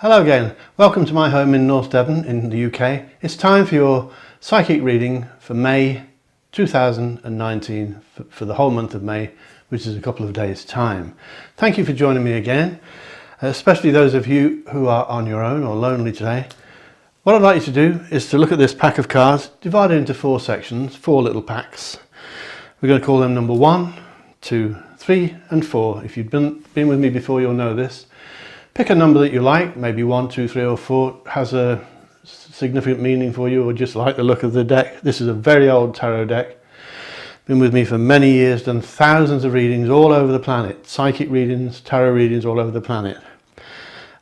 Hello again, welcome to my home in North Devon in the UK. It's time for your psychic reading for May 2019, for the whole month of May, which is a couple of days time. Thank you for joining me again, especially those of you who are on your own or lonely today. What I'd like you to do is to look at this pack of cards, divide it into 4 sections, 4 little packs. We're going to call them number 1, 2, 3 and 4. If you've been with me before, you'll know this. Pick a number that you like, maybe 1, 2, 3 or 4 has a significant meaning for you, or just like the look of the deck. This is a very old tarot deck. Been with me for many years, done thousands of readings all over the planet. Psychic readings, tarot readings all over the planet.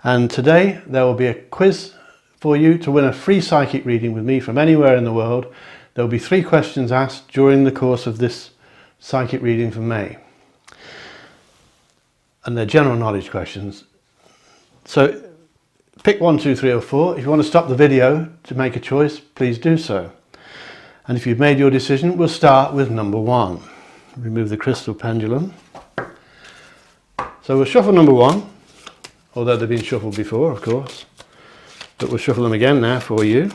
And today there will be a quiz for you to win a free psychic reading with me from anywhere in the world. There will be 3 questions asked during the course of this psychic reading for May. And they're general knowledge questions. So pick 1, 2, 3 or 4. If you want to stop the video to make a choice, please do so. And if you've made your decision, we'll start with number 1. Remove the crystal pendulum. So we'll shuffle number 1, although they've been shuffled before, of course. But we'll shuffle them again now for you.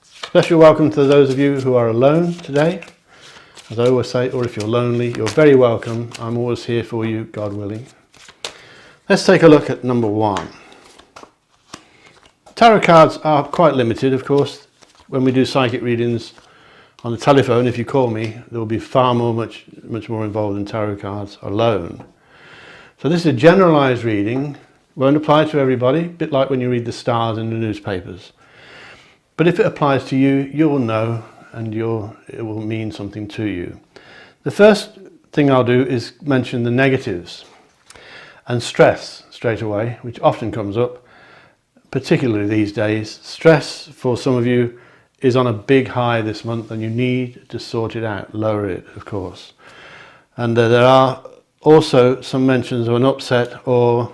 Special welcome to those of you who are alone today. As I always say, or if you're lonely, you're very welcome. I'm always here for you, God willing. Let's take a look at number 1. Tarot cards are quite limited, of course. When we do psychic readings on the telephone, if you call me, there will be much more involved than tarot cards alone. So this is a generalized reading, won't apply to everybody, a bit like when you read the stars in the newspapers. But if it applies to you, you'll know and it will mean something to you. The first thing I'll do is mention the negatives. And stress straight away, which often comes up, particularly these days. Stress for some of you is on a big high this month and you need to sort it out, lower it of course. And there are also some mentions of an upset or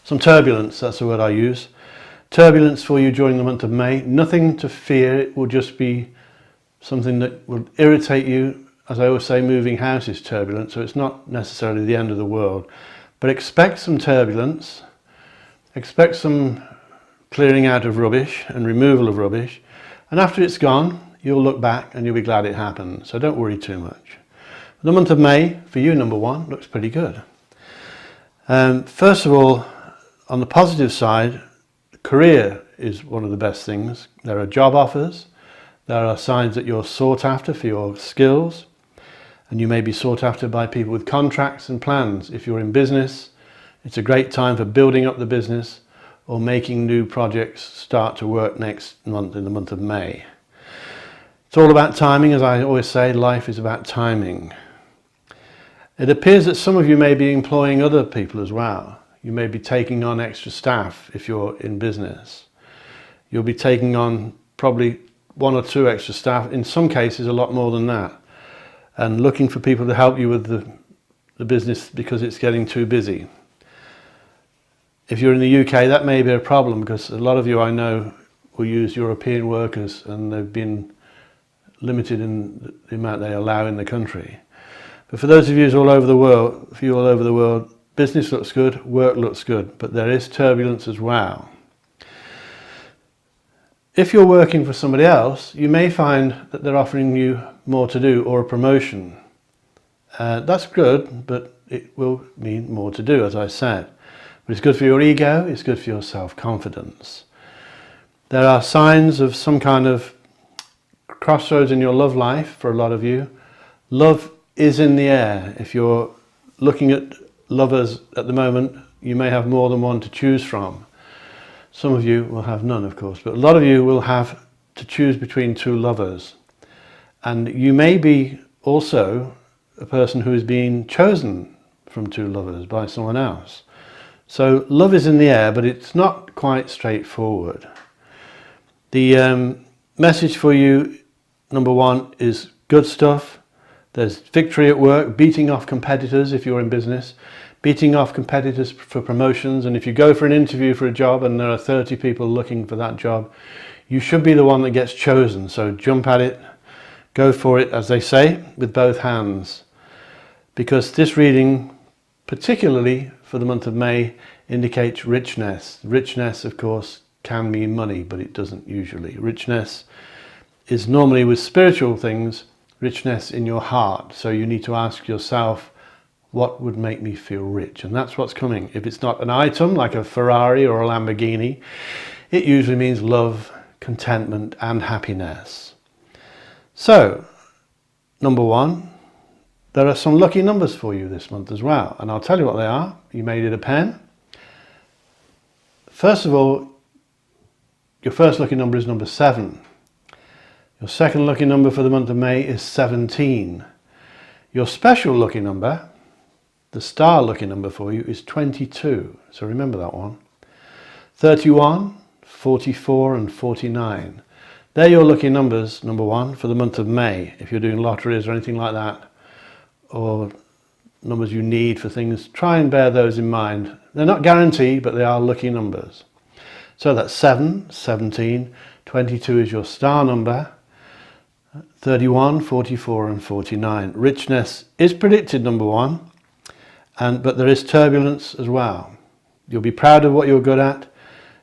some turbulence, that's the word I use. Turbulence for you during the month of May. Nothing to fear, it will just be something that will irritate you. As I always say, moving house is turbulent, so it's not necessarily the end of the world. But expect some turbulence, expect some clearing out of rubbish and removal of rubbish. And after it's gone, you'll look back and you'll be glad it happened. So don't worry too much. The month of May, for you, number 1, looks pretty good. First of all, on the positive side, career is one of the best things. There are job offers. There are signs that you're sought after for your skills. And you may be sought after by people with contracts and plans. If you're in business, it's a great time for building up the business or making new projects start to work next month, in the month of May. It's all about timing, as I always say, life is about timing. It appears that some of you may be employing other people as well. You may be taking on extra staff if you're in business. You'll be taking on probably 1 or 2 extra staff, in some cases a lot more than that. And looking for people to help you with the business because it's getting too busy. If you're in the UK, that may be a problem because a lot of you I know will use European workers and they've been limited in the amount they allow in the country. But for those of you all over the world, business looks good, work looks good, but there is turbulence as well. If you're working for somebody else, you may find that they're offering you more to do or a promotion. That's good, but it will mean more to do, as I said. But it's good for your ego, it's good for your self-confidence. There are signs of some kind of crossroads in your love life for a lot of you. Love is in the air. If you're looking at lovers at the moment, you may have more than one to choose from. Some of you will have none, of course, but a lot of you will have to choose between 2 lovers. And you may be also a person who is being chosen from 2 lovers by someone else. So love is in the air, but it's not quite straightforward. The message for you, number 1, is good stuff. There's victory at work, beating off competitors if you're in business. Beating off competitors for promotions, and if you go for an interview for a job and there are 30 people looking for that job, you should be the one that gets chosen. So jump at it, go for it, as they say, with both hands. Because this reading, particularly for the month of May, indicates richness. Richness, of course, can mean money, but it doesn't usually. Richness is normally with spiritual things, richness in your heart. So you need to ask yourself, what would make me feel rich? And that's what's coming. If it's not an item like a Ferrari or a Lamborghini, it usually means love, contentment and happiness. So, number 1, there are some lucky numbers for you this month as well. And I'll tell you what they are. You may need a pen. First of all, your first lucky number is number 7. Your second lucky number for the month of May is 17. Your special lucky number, the star lucky number for you, is 22. So remember that one. 31, 44 and 49. They're your lucky numbers, number 1, for the month of May. If you're doing lotteries or anything like that, or numbers you need for things, try and bear those in mind. They're not guaranteed, but they are lucky numbers. So that's 7, 17, 22 is your star number, 31, 44 and 49. Richness is predicted, number 1, but there is turbulence as well. You'll be proud of what you're good at,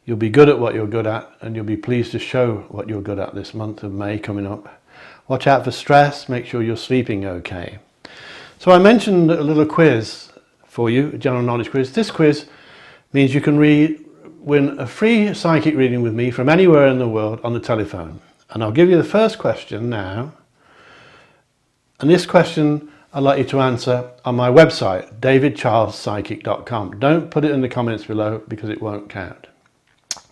you'll be good at what you're good at, and you'll be pleased to show what you're good at this month of May coming up. Watch out for stress, make sure you're sleeping okay. So I mentioned a little quiz for you, a general knowledge quiz. This quiz means you can win a free psychic reading with me from anywhere in the world on the telephone. And I'll give you the first question now. And this question I'd like you to answer on my website, davidcharlespsychic.com. Don't put it in the comments below because it won't count.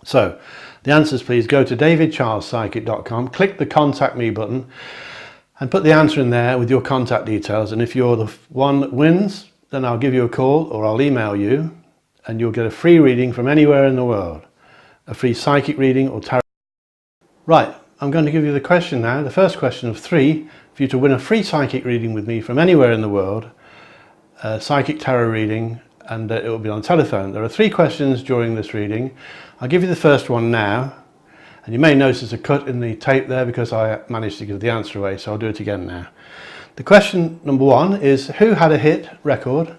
So the answers, please go to davidcharlespsychic.com, click the contact me button and put the answer in there with your contact details. And if you're the one that wins, then I'll give you a call or I'll email you and you'll get a free reading from anywhere in the world. A free psychic reading or tarot. Right, I'm going to give you the question now, the first question of 3, for you to win a free psychic reading with me from anywhere in the world, a psychic tarot reading, and it will be on telephone. There are 3 questions during this reading. I'll give you the first one now, and you may notice a cut in the tape there because I managed to give the answer away, so I'll do it again now. The question number 1 is, who had a hit record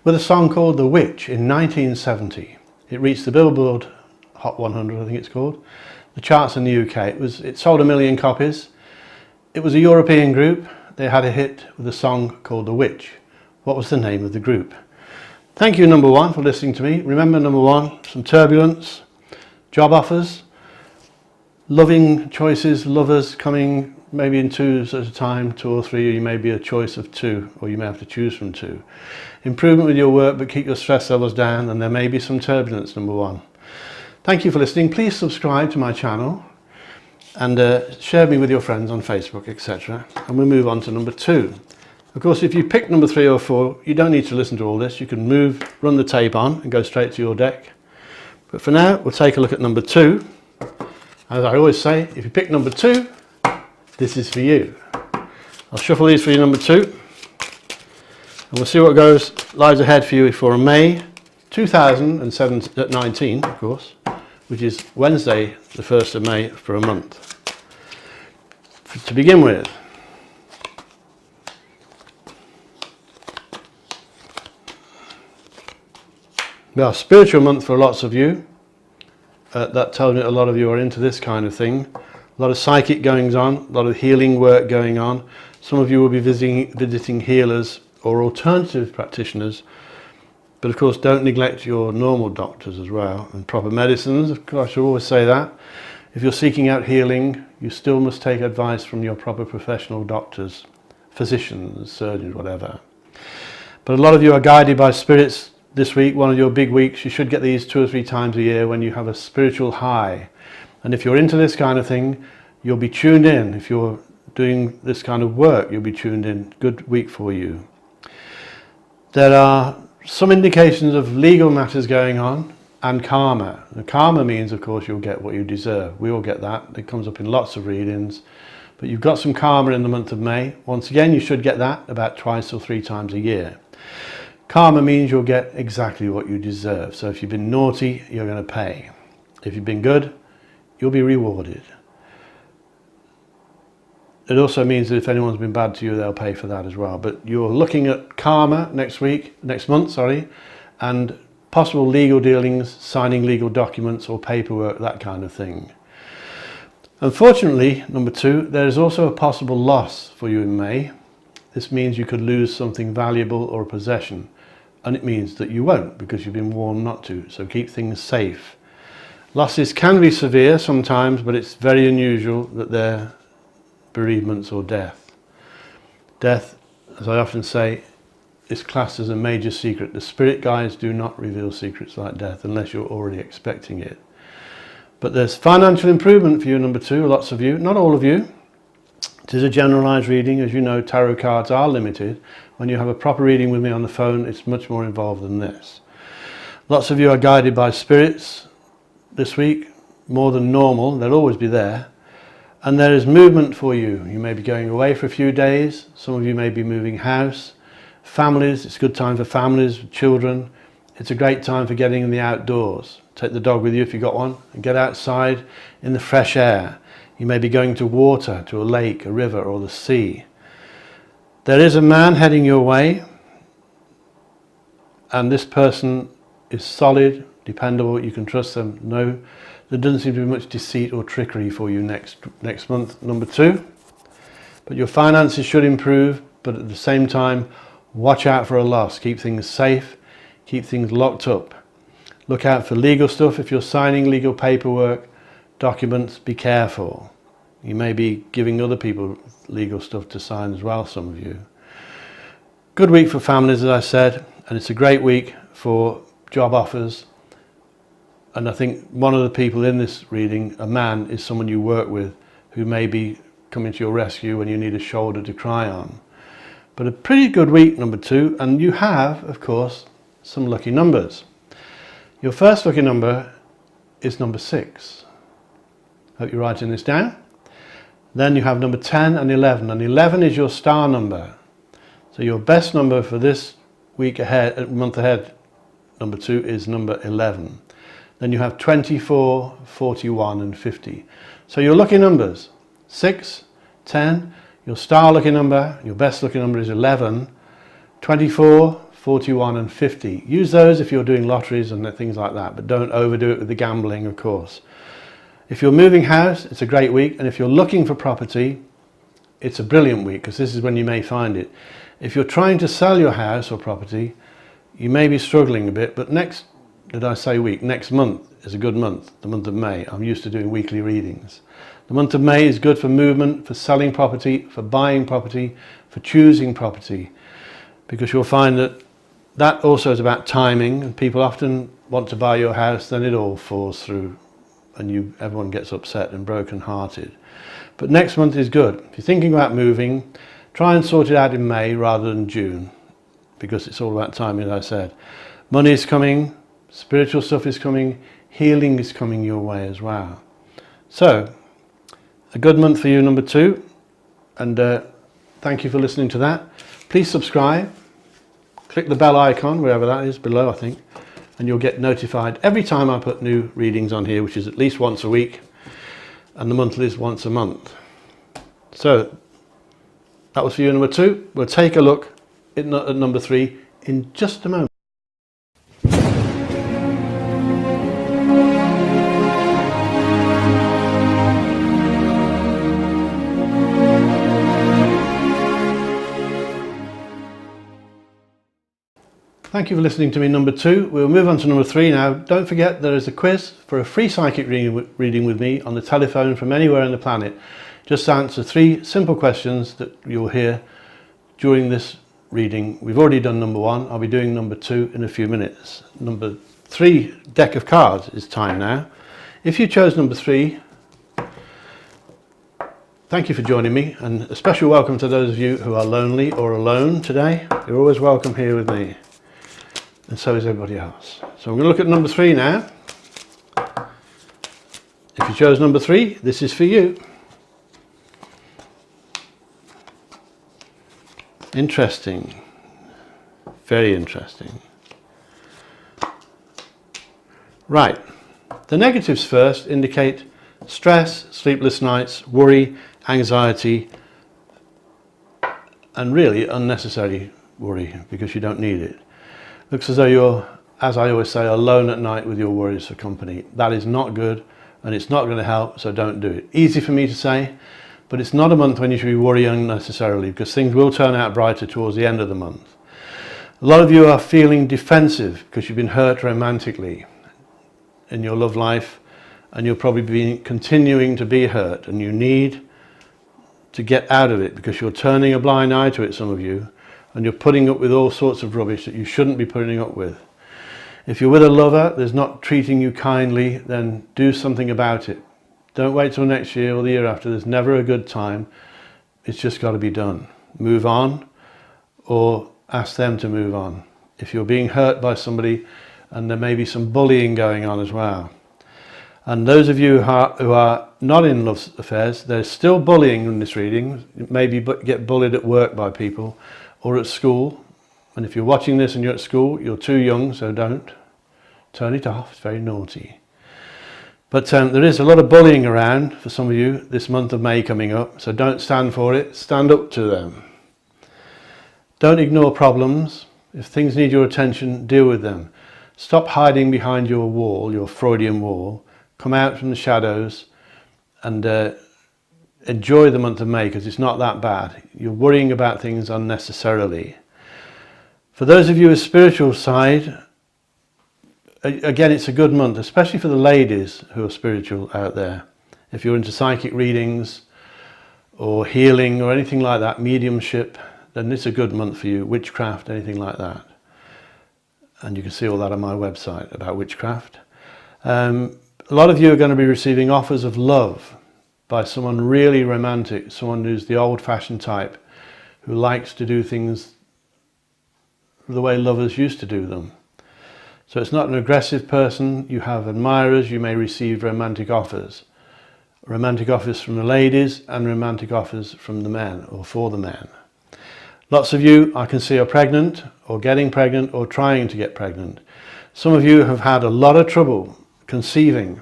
with a song called The Witch in 1970? It reached the Billboard Hot 100, I think it's called, the charts in the UK. It sold 1 million copies. It was a European group. They had a hit with a song called The Witch. What was the name of the group? Thank you, number 1, for listening to me. Remember, number 1, some turbulence, job offers, loving choices, lovers coming maybe in 2s at a time, 2 or 3, or you may be a choice of 2, or you may have to choose from 2. Improvement with your work, but keep your stress levels down, and there may be some turbulence, number 1. Thank you for listening. Please subscribe to my channel and share me with your friends on Facebook, etc. And we'll move on to number 2. Of course, if you pick number 3 or 4, you don't need to listen to all this. You can run the tape on and go straight to your deck. But for now, we'll take a look at number 2. As I always say, if you pick number 2, this is for you. I'll shuffle these for you, number 2. And we'll see what lies ahead for you for May 2019, of course, which is Wednesday, the 1st of May, for a month. To begin with, now, spiritual month for lots of you. That tells me a lot of you are into this kind of thing. A lot of psychic goings on, a lot of healing work going on. Some of you will be visiting healers or alternative practitioners. But of course, don't neglect your normal doctors as well, and proper medicines. Of course, I should always say that. If you're seeking out healing, you still must take advice from your proper professional doctors, physicians, surgeons, whatever. But a lot of you are guided by spirits this week, one of your big weeks. You should get these 2 or 3 times a year when you have a spiritual high. And if you're into this kind of thing, you'll be tuned in. If you're doing this kind of work, you'll be tuned in. Good week for you. There are some indications of legal matters going on and karma. And karma means, of course, you'll get what you deserve. We all get that. It comes up in lots of readings. But you've got some karma in the month of May. Once again, you should get that about 2 or 3 times a year. Karma means you'll get exactly what you deserve. So if you've been naughty, you're going to pay. If you've been good, you'll be rewarded. It also means that if anyone's been bad to you, they'll pay for that as well. But you're looking at karma next month, and possible legal dealings, signing legal documents or paperwork, that kind of thing. Unfortunately, number 2, there is also a possible loss for you in May. This means you could lose something valuable or a possession, and it means that you won't because you've been warned not to, so keep things safe. Losses can be severe sometimes, but it's very unusual that they're bereavements or death. Death, as I often say, is classed as a major secret. The spirit guides do not reveal secrets like death unless you're already expecting it. But there's financial improvement for you, number 2, lots of you, not all of you. It is a generalized reading. As you know, tarot cards are limited. When you have a proper reading with me on the phone, it's much more involved than this. Lots of you are guided by spirits this week, more than normal. They'll always be there. And there is movement for you. You may be going away for a few days. Some of you may be moving house. Families, it's a good time for families, children. It's a great time for getting in the outdoors. Take the dog with you if you've got one and get outside in the fresh air. You may be going to water, to a lake, a river or the sea. There is a man heading your way, and this person is solid, dependable, you can trust them. No, there doesn't seem to be much deceit or trickery for you next month, number 2. But your finances should improve, but at the same time, watch out for a loss. Keep things safe, keep things locked up. Look out for legal stuff. If you're signing legal paperwork, documents, be careful. You may be giving other people legal stuff to sign as well, some of you. Good week for families, as I said, and it's a great week for job offers. And I think one of the people in this reading, a man, is someone you work with who may be coming to your rescue when you need a shoulder to cry on. But a pretty good week, number 2, and you have, of course, some lucky numbers. Your first lucky number is number 6. Hope you're writing this down. Then you have number 10 and 11, and 11 is your star number. So your best number for this week ahead, month ahead, number 2, is number 11. Then you have 24, 41 and 50. So your lucky numbers, 6, 10, your star lucky number, your best lucky number is 11, 24, 41 and 50. Use those if you're doing lotteries and things like that, but don't overdo it with the gambling, of course. If you're moving house, it's a great week, and if you're looking for property, it's a brilliant week because this is when you may find it. If you're trying to sell your house or property, you may be struggling a bit, but next month is a good month, the month of May. I'm used to doing weekly readings. The month of May is good for movement, for selling property, for buying property, for choosing property, because you'll find that also is about timing, and people often want to buy your house, then it all falls through and everyone gets upset and broken hearted. But next month is good. If you're thinking about moving, try and sort it out in May rather than June, because it's all about timing, as I said. Money is coming, spiritual stuff is coming, healing is coming your way as well. So, a good month for you, number 2, and thank you for listening to that. Please subscribe, click the bell icon, wherever that is, below I think, and you'll get notified every time I put new readings on here, which is at least once a week, and the monthly is once a month. So, that was for you, number 2. We'll take a look at number 3 in just a moment. Thank you for listening to me, number 2. We'll move on to number 3 now. Don't forget there is a quiz for a free psychic reading with me on the telephone from anywhere on the planet. Just answer 3 simple questions that you'll hear during this reading. We've already done number 1. I'll be doing number 2 in a few minutes. Number 3 deck of cards is time now. If you chose number 3, thank you for joining me, and a special welcome to those of you who are lonely or alone today. You're always welcome here with me. And so is everybody else. So I'm going to look at number 3 now. If you chose number 3, this is for you. Interesting. Very interesting. Right. The negatives first indicate stress, sleepless nights, worry, anxiety, and really unnecessary worry because you don't need it. Looks as though you're as I always say, alone at night with your worries for company. That is not good, and it's not going to help, so don't do it. Easy for me to say, but it's not a month when you should be worrying unnecessarily, because things will turn out brighter towards the end of the month. A lot of you are feeling defensive because you've been hurt romantically in your love life, and you'll probably be continuing to be hurt, and you need to get out of it because you're turning a blind eye to it, some of you, and you're putting up with all sorts of rubbish that you shouldn't be putting up with. If you're with a lover that's not treating you kindly, then do something about it. Don't wait till next year or the year after. There's never a good time. It's just got to be done. Move on, or ask them to move on. If you're being hurt by somebody, and there may be some bullying going on as well. And those of you who are not in love affairs, there's still bullying in this reading. Maybe get bullied at work by people or at school. And if you're watching this and you're at school, you're too young, so don't. Turn it off, it's very naughty. But there is a lot of bullying around for some of you this month of May coming up, so don't stand for it, stand up to them. Don't ignore problems. If things need your attention, deal with them. Stop hiding behind your wall, your Freudian wall. Come out from the shadows and enjoy the month of May, because it's not that bad. You're worrying about things unnecessarily. For those of you with spiritual side, again, it's a good month, especially for the ladies who are spiritual out there. If you're into psychic readings or healing or anything like that, mediumship, then it's a good month for you. Witchcraft, anything like that. And you can see all that on my website about witchcraft. A lot of you are going to be receiving offers of love by someone really romantic, someone who's the old-fashioned type, who likes to do things the way lovers used to do them. So it's not an aggressive person. You have admirers. You may receive romantic offers. Romantic offers from the ladies and romantic offers from the men or for the men. Lots of you I can see are pregnant or getting pregnant or trying to get pregnant. Some of you have had a lot of trouble conceiving.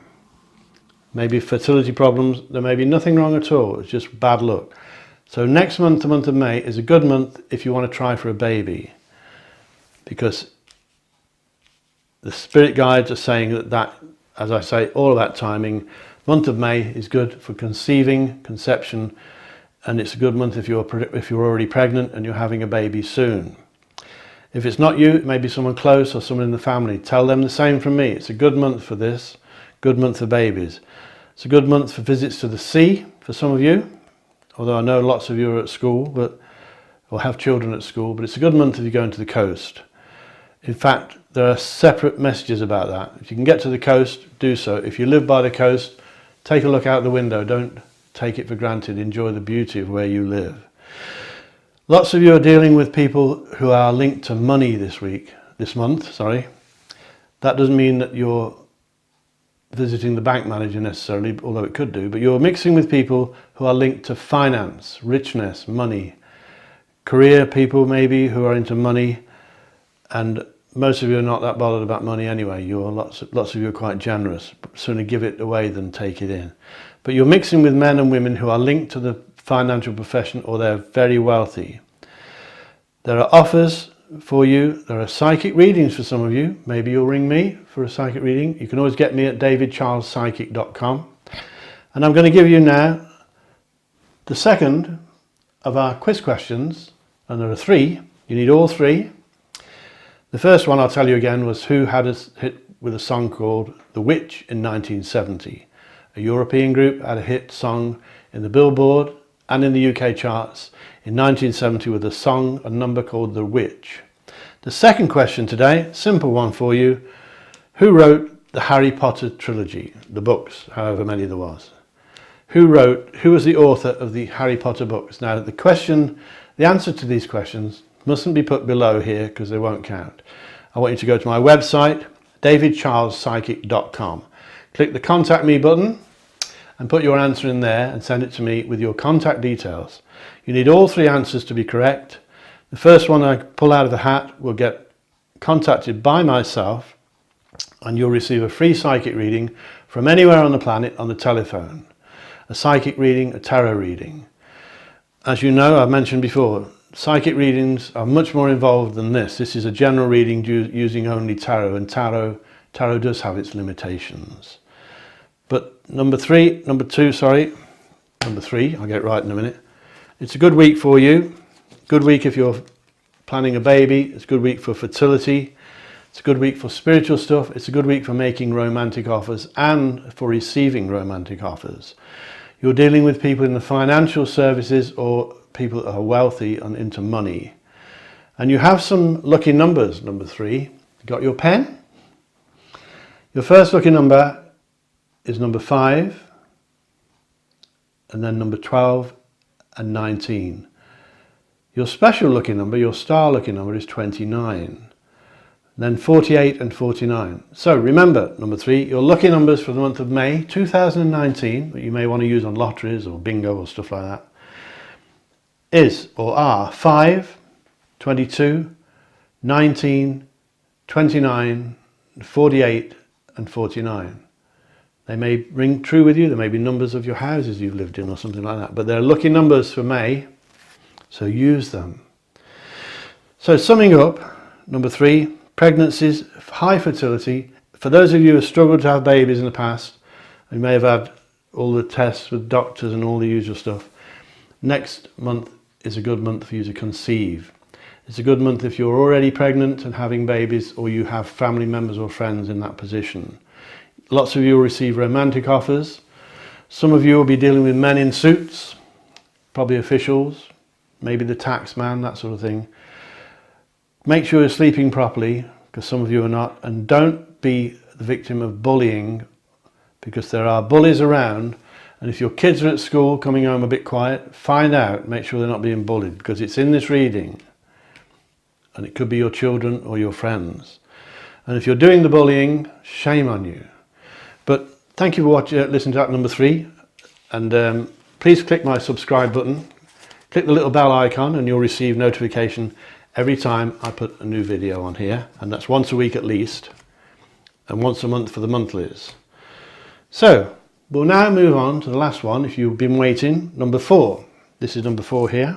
Maybe fertility problems. There may be nothing wrong at all. It's just bad luck. So next month, the month of May, is a good month if you want to try for a baby. Because the spirit guides are saying that, as I say, all about timing. Month of May is good for conceiving, conception, and it's a good month if you're already pregnant and you're having a baby soon. If it's not you, it may be someone close or someone in the family. Tell them the same from me. It's a good month for this, good month for babies. It's a good month for visits to the sea for some of you, although I know lots of you are at school or have children at school, but it's a good month if you're going to the coast. In fact, there are separate messages about that. If you can get to the coast, do so. If you live by the coast, take a look out the window. Don't take it for granted. Enjoy the beauty of where you live. Lots of you are dealing with people who are linked to money this month. That doesn't mean that you're visiting the bank manager necessarily, although it could do, but you're mixing with people who are linked to finance, richness, money, career people maybe who are into money, and most of you are not that bothered about money anyway. Lots of you are quite generous, sooner give it away than take it in. But you're mixing with men and women who are linked to the financial profession, or they're very wealthy. There are offers for you. There are psychic readings for some of you. Maybe you'll ring me for a psychic reading. You can always get me at davidcharlespsychic.com. And I'm going to give you now the second of our quiz questions, and there are three. You need all three. The first one, I'll tell you again, was who had a hit with a song called The Witch in 1970. A European group had a hit song in the Billboard and in the UK charts in 1970 with a number called The Witch. The second question today, simple one for you. Who wrote the Harry Potter trilogy, the books, however many there was? Who was the author of the Harry Potter books? Now the answer to these questions mustn't be put below here because they won't count. I want you to go to my website, davidcharlespsychic.com. Click the Contact Me button and put your answer in there and send it to me with your contact details. You need all three answers to be correct. The first one I pull out of the hat will get contacted by myself, and you'll receive a free psychic reading from anywhere on the planet on the telephone. A psychic reading, a tarot reading. As you know, I've mentioned before, psychic readings are much more involved than this. This is a general reading using only tarot, and tarot does have its limitations. But number three, I'll get it right in a minute. It's a good week for you. Good week if you're planning a baby. It's a good week for fertility. It's a good week for spiritual stuff. It's a good week for making romantic offers and for receiving romantic offers. You're dealing with people in the financial services or people that are wealthy and into money. And you have some lucky numbers, number 3. You got your pen? Your first lucky number is number 5, and then number 12 and 19. Your special lucky number, your star lucky number, is 29. Then 48 and 49. So remember, number 3, your lucky numbers for the month of May 2019, that you may want to use on lotteries or bingo or stuff like that, is or are 5, 22, 19, 29, 48 and 49. They may ring true with you. There may be numbers of your houses you've lived in or something like that, but they're lucky numbers for May, so use them. So summing up, number 3, pregnancies, high fertility. For those of you who have struggled to have babies in the past, you may have had all the tests with doctors and all the usual stuff. Next month is a good month for you to conceive. It's a good month if you're already pregnant and having babies, or you have family members or friends in that position. Lots of you will receive romantic offers. Some of you will be dealing with men in suits, probably officials, maybe the tax man, that sort of thing. Make sure you're sleeping properly, because some of you are not, and don't be the victim of bullying, because there are bullies around. And if your kids are at school coming home a bit quiet, find out, make sure they're not being bullied, because it's in this reading, and it could be your children or your friends. And if you're doing the bullying, shame on you. But thank you for listening to that number 3, and please click my subscribe button, click the little bell icon, and you'll receive notification every time I put a new video on here, and that's once a week at least, and once a month for the monthlies. So we'll now move on to the last one, if you've been waiting, number 4. This is number 4 here.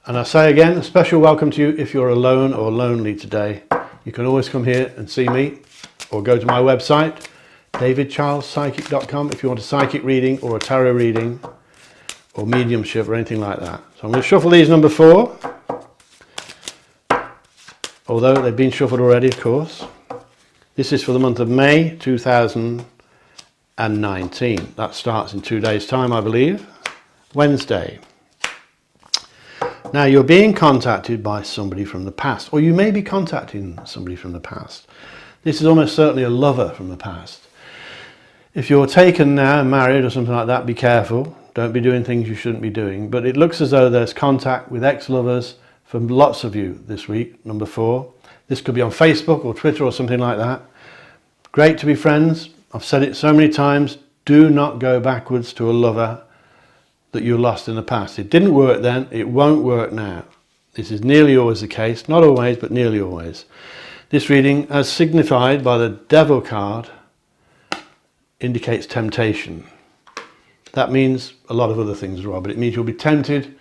And I say again, a special welcome to you if you're alone or lonely today. You can always come here and see me, or go to my website, davidcharlespsychic.com, if you want a psychic reading or a tarot reading or mediumship or anything like that. So I'm going to shuffle these number 4, although they've been shuffled already, of course. This is for the month of May 2019. That starts in 2 days' time, I believe, Wednesday. Now, you're being contacted by somebody from the past, or you may be contacting somebody from the past. This is almost certainly a lover from the past. If you're taken now and married or something like that, be careful. Don't be doing things you shouldn't be doing. But it looks as though there's contact with ex-lovers from lots of you this week, number 4. This could be on Facebook or Twitter or something like that. Great to be friends. I've said it so many times. Do not go backwards to a lover that you lost in the past. It didn't work then. It won't work now. This is nearly always the case. Not always, but nearly always. This reading, as signified by the Devil card, indicates temptation. That means a lot of other things as well, but it means you'll be tempted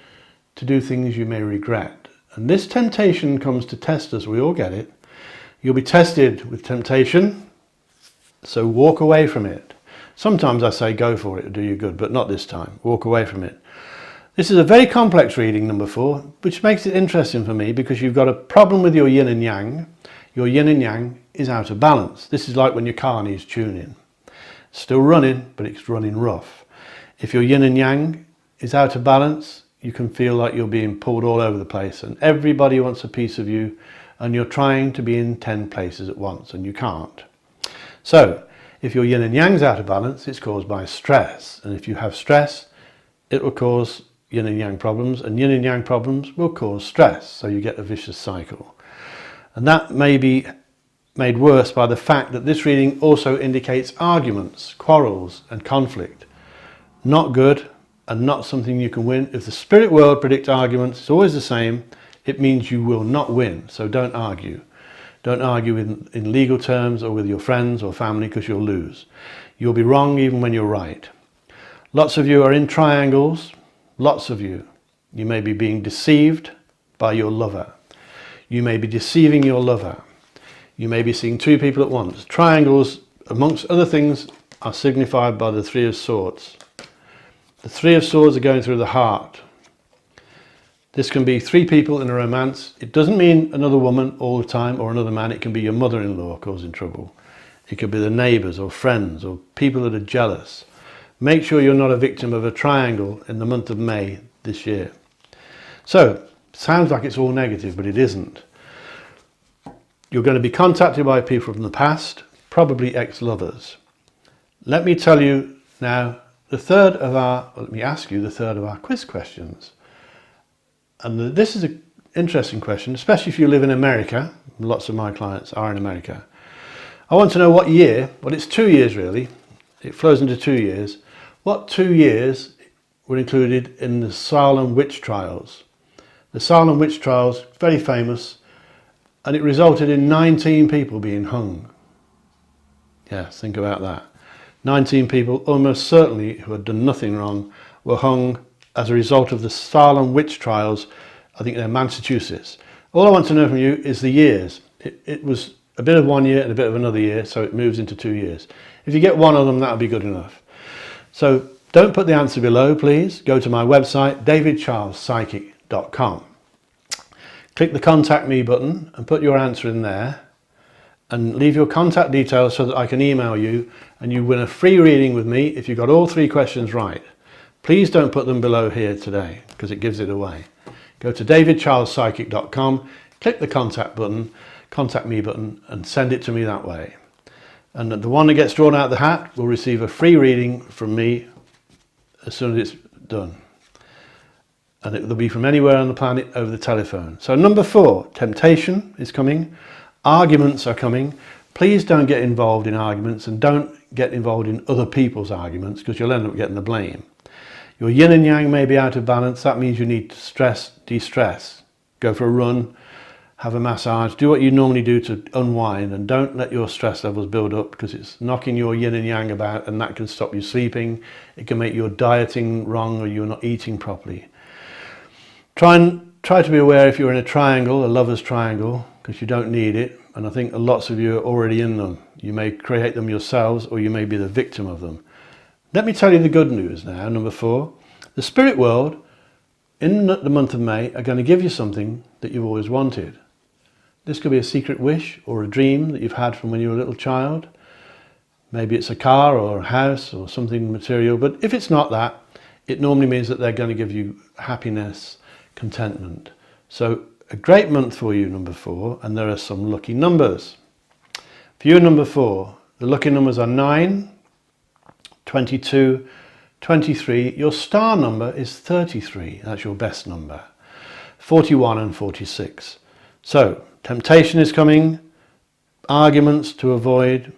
to do things you may regret. And this temptation comes to test us. We all get it. You'll be tested with temptation, so walk away from it. Sometimes I say go for it, it'll do you good, but not this time. Walk away from it. This is a very complex reading, number 4, which makes it interesting for me, because you've got a problem with your yin and yang. Your yin and yang is out of balance. This is like when your car needs tuning. It's still running, but it's running rough. If your yin and yang is out of balance, you can feel like you're being pulled all over the place, and everybody wants a piece of you, and you're trying to be in 10 places at once, and you can't. So, if your yin and yang's out of balance, it's caused by stress. And if you have stress, it will cause yin and yang problems, and yin and yang problems will cause stress. So you get a vicious cycle. And that may be made worse by the fact that this reading also indicates arguments, quarrels and conflict. Not good, and not something you can win. If the spirit world predicts arguments, it's always the same. It means you will not win, so don't argue. Don't argue in legal terms or with your friends or family, because you'll lose. You'll be wrong even when you're right. Lots of you are in triangles, lots of you. You may be being deceived by your lover. You may be deceiving your lover. You may be seeing two people at once. Triangles, amongst other things, are signified by the Three of Swords. The Three of Swords are going through the heart. This can be three people in a romance. It doesn't mean another woman all the time or another man. It can be your mother-in-law causing trouble. It could be the neighbours or friends or people that are jealous. Make sure you're not a victim of a triangle in the month of May this year. So, sounds like it's all negative, but it isn't. You're going to be contacted by people from the past, probably ex-lovers. Let me tell you now let me ask you the third of our quiz questions. And this is an interesting question, especially if you live in America. Lots of my clients are in America. I want to know what year, well, it's 2 years really. It flows into 2 years. What 2 years were included in the Salem witch trials? The Salem witch trials, very famous, and it resulted in 19 people being hung. Yes, think about that. 19 people, almost certainly, who had done nothing wrong, were hung as a result of the Salem witch trials. I think they're Massachusetts. All I want to know from you is the years. It was a bit of 1 year and a bit of another year, so it moves into 2 years. If you get one of them, that'll be good enough. So don't put the answer below, please. Go to my website, davidcharlespsychic.com. Click the Contact Me button and put your answer in there. And leave your contact details so that I can email you, and you win a free reading with me if you got all 3 questions right. Please don't put them below here today because it gives it away. Go to davidcharlespsychic.com, click the Contact Me button and send it to me that way. And the one that gets drawn out of the hat will receive a free reading from me as soon as it's done. And it will be from anywhere on the planet over the telephone. So number 4, temptation is coming. Arguments are coming. Please don't get involved in arguments, and don't get involved in other people's arguments because you'll end up getting the blame. Your yin and yang may be out of balance. That means you need to stress, de-stress. Go for a run, have a massage, do what you normally do to unwind, and don't let your stress levels build up because it's knocking your yin and yang about, and that can stop you sleeping. It can make your dieting wrong or you're not eating properly. Try to be aware if you're in a triangle, a lover's triangle, because you don't need it, and I think lots of you are already in them. You may create them yourselves, or you may be the victim of them. Let me tell you the good news now, number 4. The spirit world, in the month of May, are going to give you something that you've always wanted. This could be a secret wish or a dream that you've had from when you were a little child. Maybe it's a car or a house or something material, but if it's not that, it normally means that they're going to give you happiness, contentment. So a great month for you, number 4, and there are some lucky numbers. For you, number 4, the lucky numbers are 9, 22, 23. Your star number is 33. That's your best number. 41 and 46. So, temptation is coming. Arguments to avoid.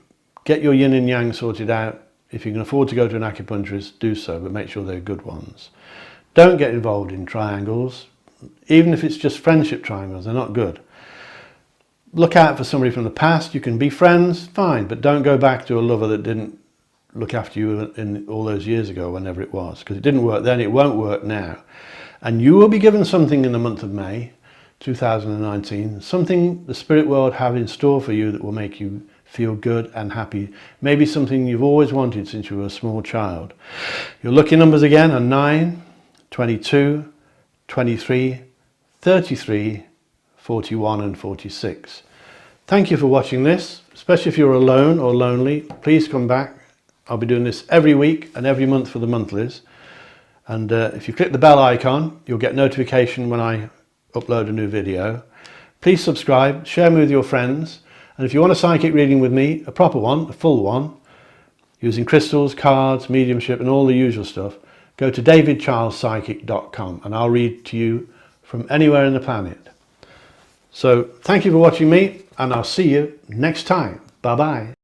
Get your yin and yang sorted out. If you can afford to go to an acupuncturist, do so, but make sure they're good ones. Don't get involved in triangles. Even if it's just friendship triangles, they're not good. Look out for somebody from the past. You can be friends, fine, but don't go back to a lover that didn't look after you in all those years ago, whenever it was, because it didn't work then, it won't work now. And you will be given something in the month of May 2019, something the spirit world have in store for you that will make you feel good and happy. Maybe something you've always wanted since you were a small child. Your lucky numbers again are 9, 22, 23, 33, 41 and 46. Thank you for watching this, especially if you're alone or lonely. Please come back. I'll be doing this every week and every month for the monthlies. And if you click the bell icon, you'll get notification when I upload a new video. Please subscribe, share me with your friends. And if you want a psychic reading with me, a proper one, a full one, using crystals, cards, mediumship and all the usual stuff, go to davidcharlespsychic.com and I'll read to you from anywhere in the planet. So thank you for watching me, and I'll see you next time. Bye bye.